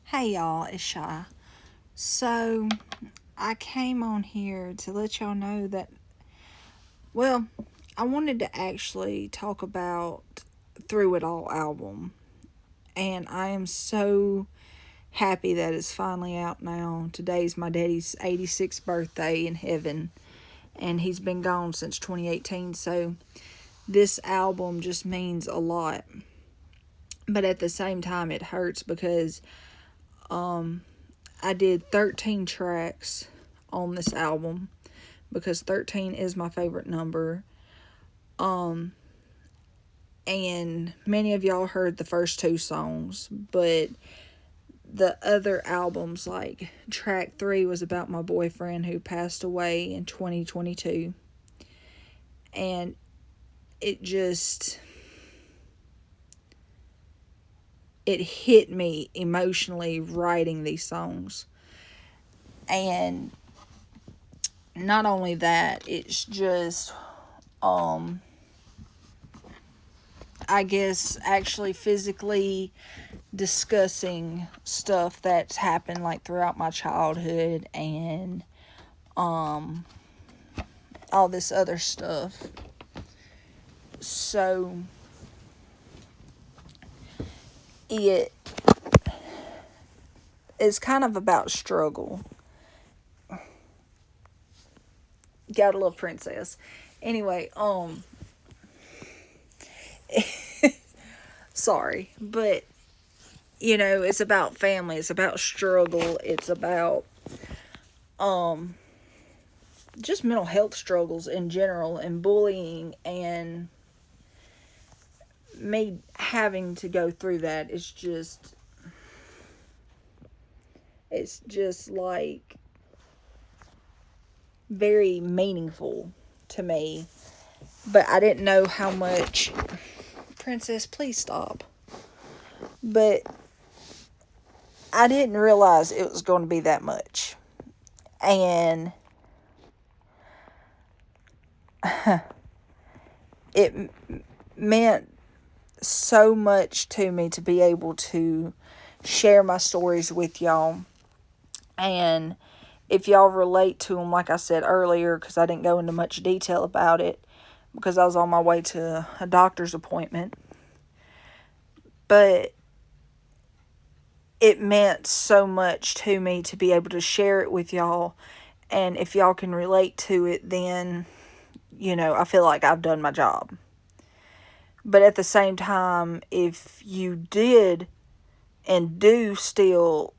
Hey y'all, it's Chey. So, I came on here to let y'all know that, well, I wanted to actually talk about Through It All album. And I am so happy that it's finally out now. Today's my daddy's 86th birthday in heaven. And he's been gone since 2018. So, this album just means a lot. But at the same time, it hurts because I did 13 tracks on this album because 13 is my favorite number. And many of y'all heard the first two songs, but the other albums, like track 3 was about my boyfriend who passed away in 2022. And it just, it hit me emotionally writing these songs. And not only that, it's just I guess actually physically discussing stuff that's happened like throughout my childhood and all this other stuff. So it is kind of about struggle. Got a little princess. Anyway, sorry, but it's about family, it's about struggle, it's about just mental health struggles in general and bullying, and me having to go through that is just, it's just like very meaningful to me. But I didn't know how much. Princess, please stop. But I didn't realize it was going to be that much. And it meant so much to me to be able to share my stories with y'all. And if y'all relate to them, like I said earlier, because I didn't go into much detail about it, because I was on my way to a doctor's appointment. But it meant so much to me to be able to share it with y'all. And if y'all can relate to it, then, I feel like I've done my job. But at the same time, if you did and do still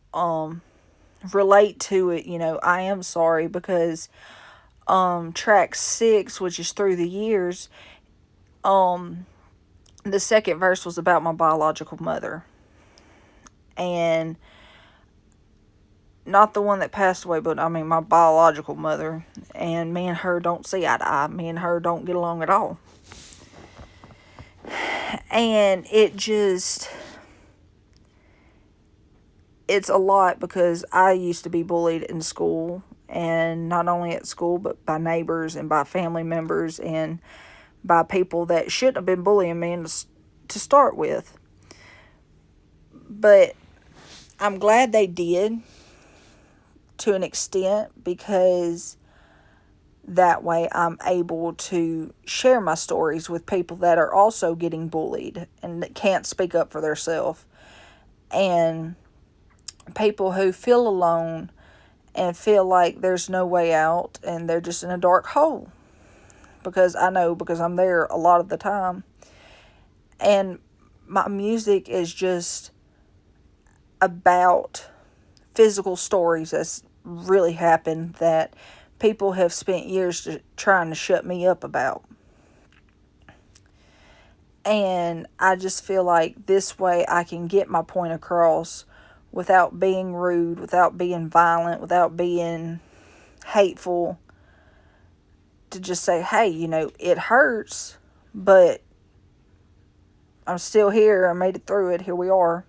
relate to it, I am sorry, because track 6, which is Through the Years, the second verse was about my biological mother. And not the one that passed away, but I mean my biological mother. And me and her don't see eye to eye. Me and her don't get along at all. And it's a lot because I used to be bullied in school. And not only at school, but by neighbors and by family members and by people that shouldn't have been bullying me to start with. But I'm glad they did, to an extent, because that way I'm able to share my stories with people that are also getting bullied and that can't speak up for themselves, and people who feel alone and feel like there's no way out and they're just in a dark hole, because I know, because I'm there a lot of the time. And my music is just about physical stories that's really happened that people have spent years trying to shut me up about. And I just feel like this way I can get my point across without being rude, without being violent, without being hateful. To just say, hey, it hurts, but I'm still here. I made it through it. Here we are.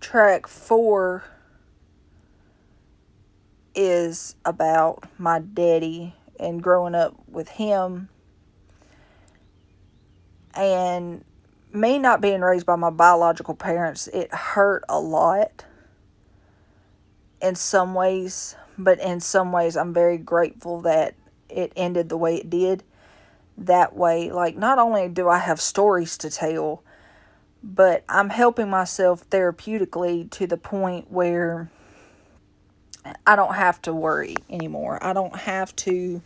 Track 4 is about my daddy and growing up with him, and me not being raised by my biological parents, it hurt a lot in some ways, but in some ways I'm very grateful that it ended the way it did. That way, like, not only do I have stories to tell, but I'm helping myself therapeutically to the point where I don't have to worry anymore. I don't have to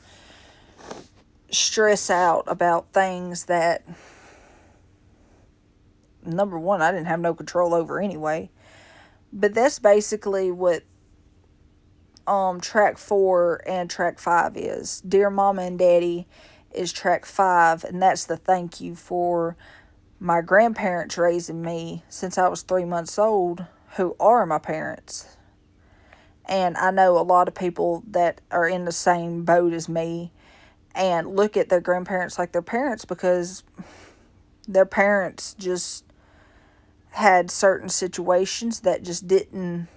stress out about things that, number one, I didn't have no control over anyway. But that's basically what track 4 and track 5 is. Dear Mama and Daddy is track 5, and that's the thank you for my grandparents raising me since I was 3 months old, who are my parents. And I know a lot of people that are in the same boat as me and look at their grandparents like their parents because their parents just had certain situations that just didn't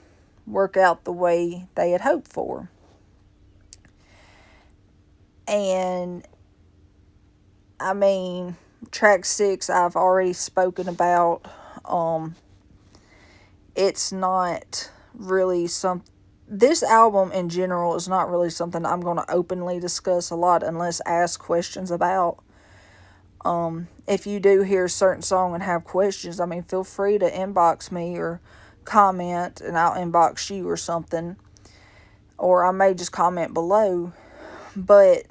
work out the way they had hoped for. And I mean, track 6 I've already spoken about. It's not really this album in general is not really something I'm going to openly discuss a lot unless asked questions about. If you do hear a certain song and have questions, I mean, feel free to inbox me or comment and I'll inbox you or something. Or I may just comment below. But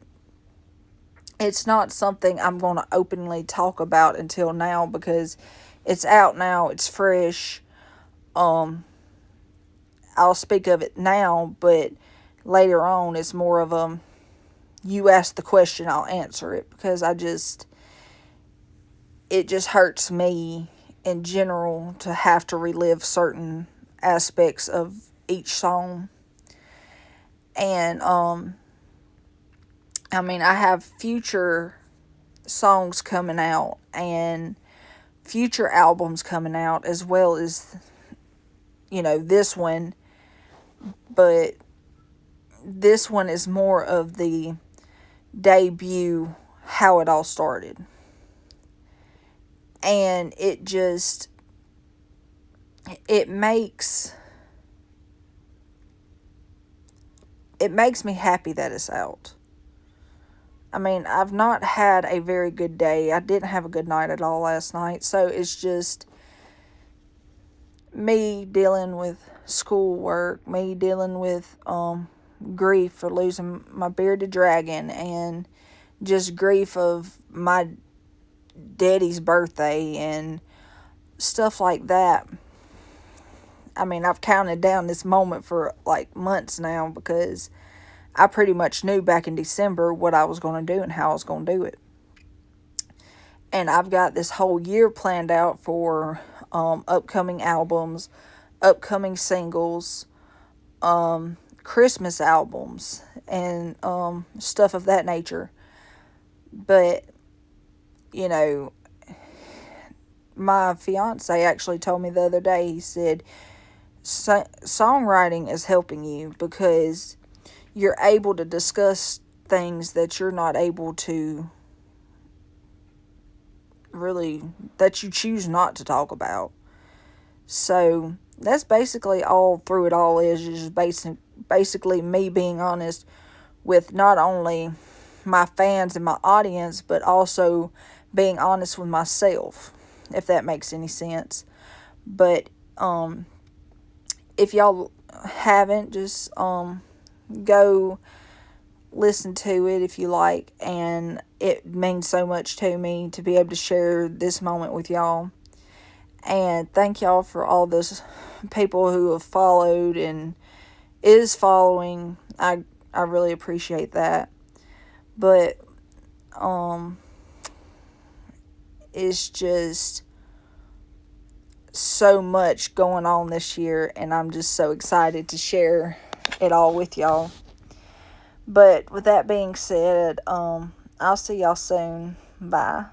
it's not something I'm going to openly talk about until now because it's out now, it's fresh. I'll speak of it now, but later on it's more of a, you ask the question, I'll answer it, because it just hurts me in general to have to relive certain aspects of each song. And, I mean, I have future songs coming out and future albums coming out as well as, this one. But this one is more of the debut, how it all started. And it makes me happy that it's out. I mean, I've not had a very good day. I didn't have a good night at all last night. So it's just me dealing with schoolwork, me dealing with grief for losing my bearded dragon, and just grief of my daddy's birthday and stuff like that. I mean, I've counted down this moment for like months now because I pretty much knew back in December what I was going to do and how I was going to do it. And I've got this whole year planned out for upcoming albums, upcoming singles, Christmas albums, and stuff of that nature. But, my fiance actually told me the other day, he said, songwriting is helping you because you're able to discuss things that you're not able to really, that you choose not to talk about. So that's basically all through it all is just basically me being honest with not only my fans and my audience, but also being honest with myself, if that makes any sense. But if y'all haven't, just go listen to it if you like, and it means so much to me to be able to share this moment with y'all. And thank y'all for all those people who have followed and is following. I really appreciate that. But it's just so much going on this year, and I'm just so excited to share it all with y'all. But with that being said, I'll see y'all soon. Bye.